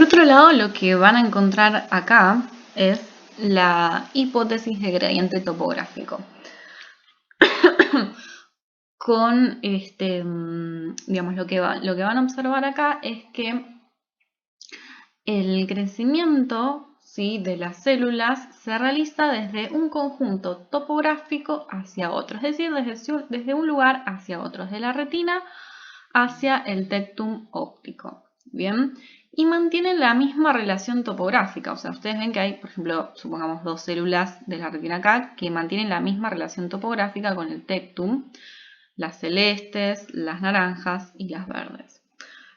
otro lado, lo que van a encontrar acá es la hipótesis de gradiente topográfico. Con digamos, lo que van a observar acá es que el crecimiento, ¿sí?, de las células se realiza desde un conjunto topográfico hacia otro, es decir, desde un lugar hacia otro, desde la retina hacia el tectum óptico. Bien, y mantienen la misma relación topográfica. O sea, ustedes ven que hay, por ejemplo, supongamos dos células de la retina acá que mantienen la misma relación topográfica con el tectum, las celestes, las naranjas y las verdes.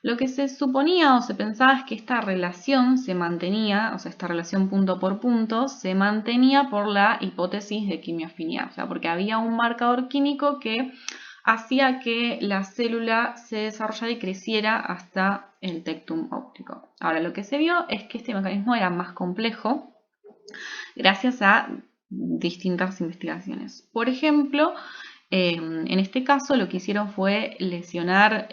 Lo que se suponía o se pensaba es que esta relación se mantenía, o sea, esta relación punto por punto, se mantenía por la hipótesis de quimioafinidad, o sea, porque había un marcador químico que hacía que la célula se desarrollara y creciera hasta el tectum óptico. Ahora, lo que se vio es que este mecanismo era más complejo gracias a distintas investigaciones. Por ejemplo, en este caso lo que hicieron fue lesionar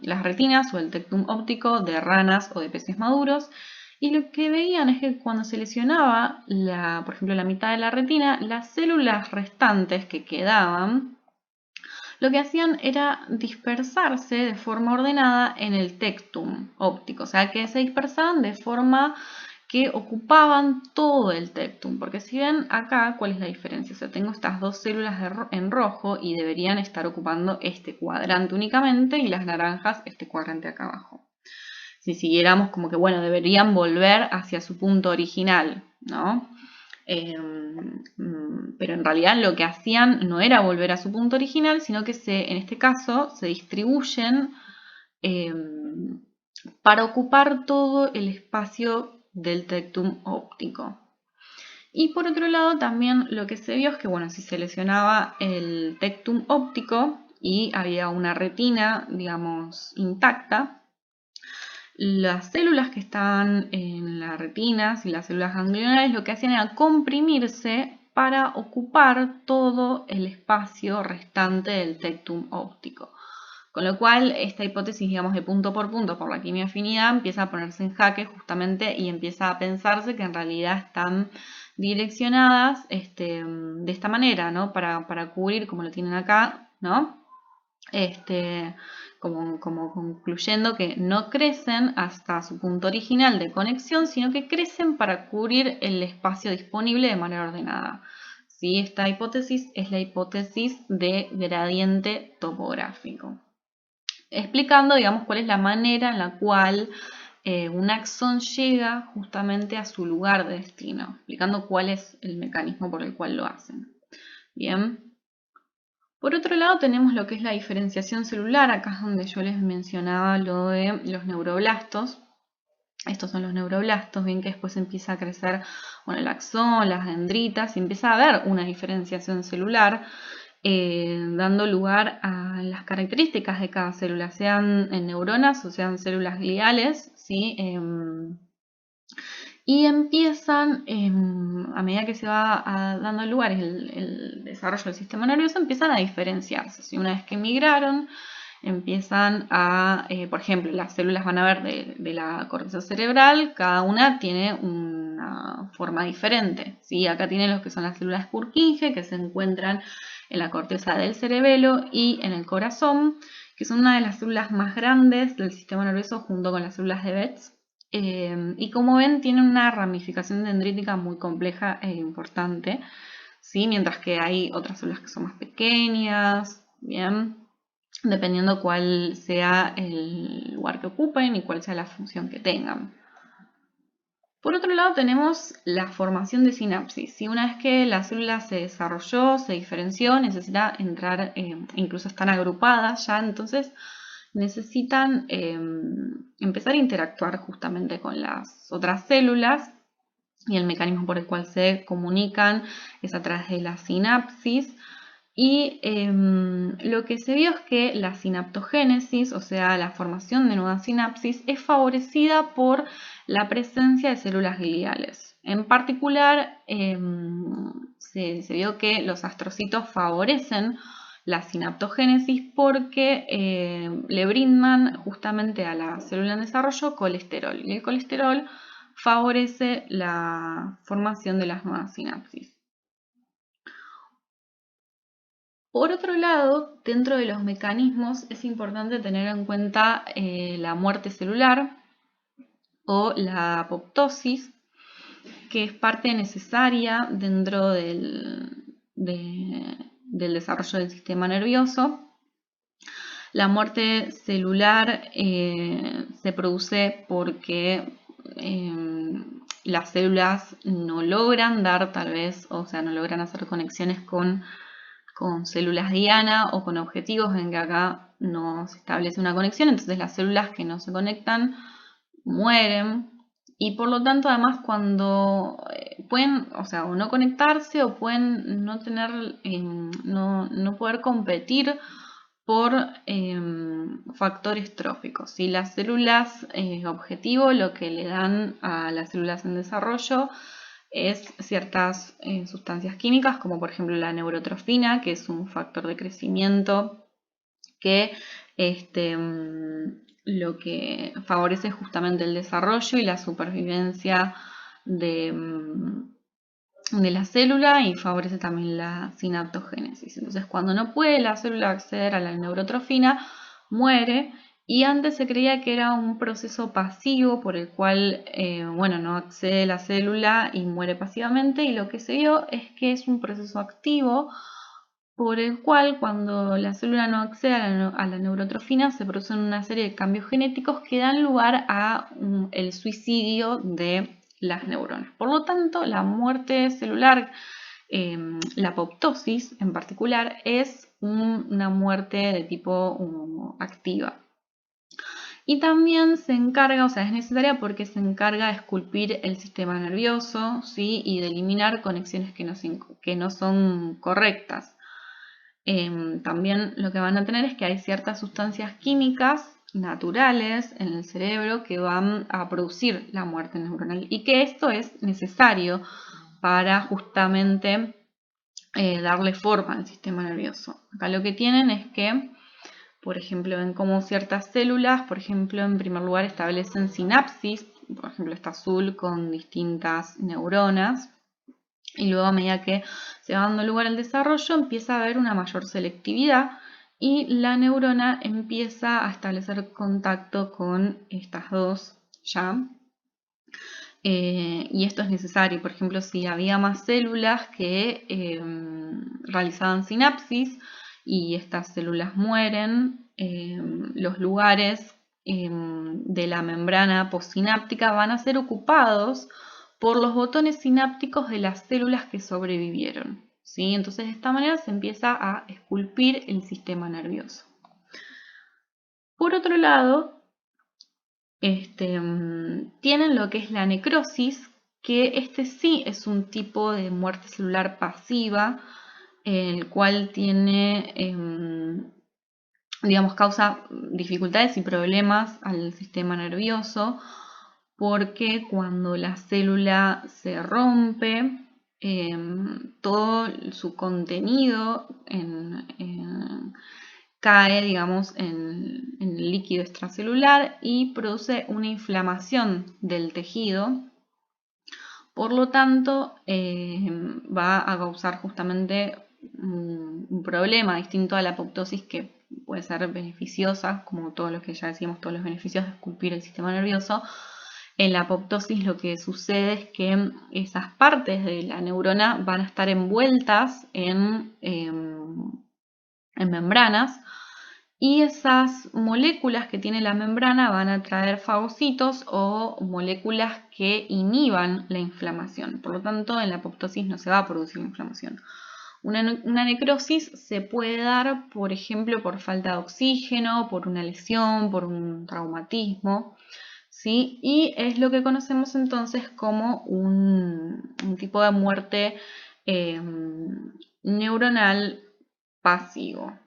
las retinas o el tectum óptico de ranas o de peces maduros, y lo que veían es que cuando se lesionaba, por ejemplo, la mitad de la retina, las células restantes que quedaban, lo que hacían era dispersarse de forma ordenada en el tectum óptico, o sea que se dispersaban de forma que ocupaban todo el tectum, porque si ven acá, ¿cuál es la diferencia? O sea, tengo estas dos células en rojo y deberían estar ocupando este cuadrante únicamente y las naranjas este cuadrante acá abajo. Si siguiéramos como que, bueno, deberían volver hacia su punto original, ¿no? Pero en realidad lo que hacían no era volver a su punto original, sino que en este caso se distribuyen para ocupar todo el espacio del tectum óptico. Y por otro lado también lo que se vio es que, bueno, si se lesionaba el tectum óptico y había una retina, digamos, intacta, las células que estaban en la retina y las células ganglionares lo que hacían era comprimirse para ocupar todo el espacio restante del tectum óptico. Con lo cual, esta hipótesis, digamos, de punto por la quimioafinidad empieza a ponerse en jaque justamente y empieza a pensarse que en realidad están direccionadas de esta manera, ¿no? Para cubrir, como lo tienen acá, ¿no? Como concluyendo que no crecen hasta su punto original de conexión, sino que crecen para cubrir el espacio disponible de manera ordenada. ¿Sí? Esta hipótesis es la hipótesis de gradiente topográfico, explicando, digamos, cuál es la manera en la cual un axón llega justamente a su lugar de destino, explicando cuál es el mecanismo por el cual lo hacen. Bien. Por otro lado tenemos lo que es la diferenciación celular, acá es donde yo les mencionaba lo de los neuroblastos. Estos son los neuroblastos, bien que después empieza a crecer, bueno, el axón, las dendritas, y empieza a haber una diferenciación celular, dando lugar a las características de cada célula, sean en neuronas o sean células gliales, ¿sí? Y empiezan, a medida que se va dando lugar el desarrollo del sistema nervioso, empiezan a diferenciarse. Si una vez que migraron, empiezan a, por ejemplo, las células van a ver de la corteza cerebral, cada una tiene una forma diferente, ¿sí? Acá tienen los que son las células Purkinje, que se encuentran en la corteza del cerebelo y en el corazón, que son una de las células más grandes del sistema nervioso junto con las células de Betz. Y como ven, tienen una ramificación dendrítica muy compleja e importante, ¿sí? Mientras que hay otras células que son más pequeñas, ¿bien? Dependiendo cuál sea el lugar que ocupen y cuál sea la función que tengan. Por otro lado tenemos la formación de sinapsis. Si una vez que la célula se desarrolló, se diferenció, necesita entrar, incluso están agrupadas ya, entonces necesitan empezar a interactuar justamente con las otras células, y el mecanismo por el cual se comunican es a través de la sinapsis. Y lo que se vio es que la sinaptogénesis, o sea, la formación de nuevas sinapsis, es favorecida por la presencia de células gliales. En particular, se vio que los astrocitos favorecen la sinaptogénesis porque le brindan justamente a la célula en desarrollo colesterol. Y el colesterol favorece la formación de las nuevas sinapsis. Por otro lado, dentro de los mecanismos es importante tener en cuenta la muerte celular o la apoptosis, que es parte necesaria dentro del desarrollo del sistema nervioso. La muerte celular se produce porque las células no logran dar no logran hacer conexiones con células diana o con objetivos en que acá no se establece una conexión, entonces las células que no se conectan mueren. Y por lo tanto, además, cuando pueden, o no conectarse o pueden no tener, no poder competir por factores tróficos. Si las células objetivo lo que le dan a las células en desarrollo es ciertas sustancias químicas, como por ejemplo la neurotrofina, que es un factor de crecimiento que lo que favorece justamente el desarrollo y la supervivencia de la célula y favorece también la sinaptogénesis. Entonces, cuando no puede la célula acceder a la neurotrofina, muere. Y antes se creía que era un proceso pasivo por el cual, no accede la célula y muere pasivamente. Y lo que se vio es que es un proceso activo por el cual cuando la célula no accede a la neurotrofina se producen una serie de cambios genéticos que dan lugar a el suicidio de las neuronas. Por lo tanto, la muerte celular, la apoptosis en particular, es una muerte de tipo activa. Y también se encarga, es necesaria porque se encarga de esculpir el sistema nervioso, ¿sí? Y de eliminar conexiones que no son correctas. También lo que van a tener es que hay ciertas sustancias químicas naturales en el cerebro que van a producir la muerte neuronal y que esto es necesario para justamente darle forma al sistema nervioso. Acá lo que tienen es que, por ejemplo, ven cómo ciertas células, por ejemplo, en primer lugar establecen sinapsis, por ejemplo, está azul con distintas neuronas. Y luego, a medida que se va dando lugar al desarrollo, empieza a haber una mayor selectividad y la neurona empieza a establecer contacto con estas dos ya. Y esto es necesario. Por ejemplo, si había más células que realizaban sinapsis y estas células mueren, los lugares de la membrana postsináptica van a ser ocupados por los botones sinápticos de las células que sobrevivieron, ¿sí? Entonces, de esta manera se empieza a esculpir el sistema nervioso. Por otro lado, tienen lo que es la necrosis, que sí es un tipo de muerte celular pasiva, el cual tiene, causa dificultades y problemas al sistema nervioso, porque cuando la célula se rompe, todo su contenido cae, en el líquido extracelular y produce una inflamación del tejido. Por lo tanto, va a causar justamente un problema distinto a la apoptosis, que puede ser beneficiosa, como todos los que ya decíamos, todos los beneficios de esculpir el sistema nervioso. En la apoptosis lo que sucede es que esas partes de la neurona van a estar envueltas en membranas, y esas moléculas que tiene la membrana van a traer fagocitos o moléculas que inhiban la inflamación. Por lo tanto, en la apoptosis no se va a producir inflamación. Una necrosis se puede dar, por ejemplo, por falta de oxígeno, por una lesión, por un traumatismo, ¿sí? Y es lo que conocemos entonces como un tipo de muerte neuronal pasivo.